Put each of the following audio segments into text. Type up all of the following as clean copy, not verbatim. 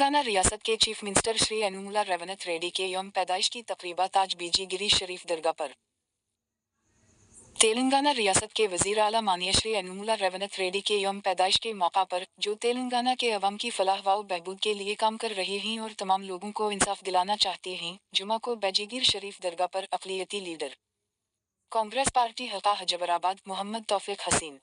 तेलंगाना रियासत के chief minister Shri यनुमला रेवनथ Reddy के यौम पैदाइश की तकरीबात आज बीजीगिरी शरीफ दरगाह पर। तेलंगाना रियासत के वजीर आला माननीय श्री यनुमला रेवनथ रेड्डी के यौम पैदाइश के मौका पर, जो तेलंगाना के अवाम की फलाह व बहबूद के लिए काम कर रहे हैं और तमाम लोगों को इंसाफ दिलाना चाहते हैं, जुमा को बेजीगिर शरीफ दरगाह पर अक़लियती लीडर कांग्रेस पार्टी हल्का हजबराबाद मोहम्मद तौफीक हसीन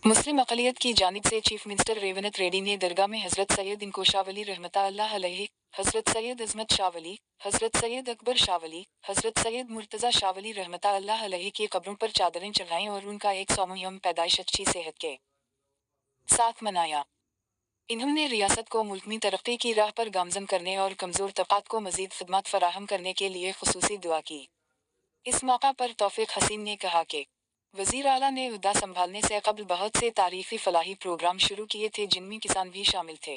मुस्लिम अक़लियत की जानिब से चीफ मिनिस्टर रेवनथ रेड्डी ने दरगाह में हज़रत सैयद इनको शाह वली रहमतुल्लाह अलैहि, हज़रत सैयद अज़मत शाह वली, हज़रत सैयद अकबर शाह वली, हज़रत सैयद मुर्तज़ा शाह वली रहमतुल्लाह अलैहि की कब्रों पर चादरें चढ़ाईं और उनका 100वां यौम पैदाइश अच्छी सेहत के साथ मनाया। इन्होंने रियासत को मुल्क में तरक्की की राह पर गामज़न करने और कमज़ोर तबक़ात को मज़ीद खिदमत फराहम करने के लिए ख़ुसूसी दुआ की। इस मौका पर तौफीक हसीन ने कहा कि वज़ीर आला ने उहदा संभालने से कबल बहुत से तारीख़ी फलाही प्रोग्राम शुरू किए थे जिनमें किसान भी शामिल थे।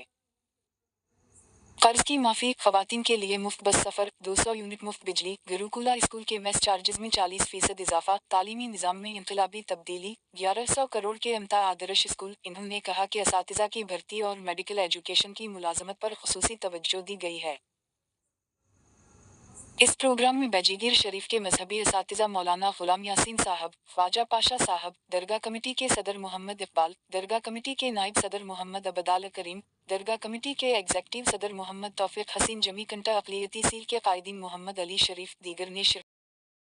कर्ज की माफ़ी, ख़वातीन के लिए मुफ्त बस सफ़र, 200 यूनिट मुफ्त बिजली, गुरुकुला स्कूल के मेस चार्जेस में 40% इजाफा, तालीमी निज़ाम में इनकलाबी तब्दीली, 1100 करोड़ के अमता आदर्श स्कूल। इन्होंने कहा कि असातिज़ा की भर्ती और मेडिकल एजुकेशन की मुलाज़मत पर ख़ुसूसी तवज्जो दी गई है। इस प्रोग्राम में बेजीगिर शरीफ के मजहबी असातिज़ा मौलाना ग़ुलाम यासीन साहब, ख्वाजा पाशा साहब, दरगाह कमेटी के सदर मोहम्मद इकबाल, दरगाह कमेटी के नायब सदर मोहम्मद अबदाल करीम, दरगाह कमेटी के एग्जेक्टिव सदर मोहम्मद तौफीक हसीन, जमी कंटा अक़लियती सील के कायदीन मोहम्मद अली शरीफ दीगर ने शिरकत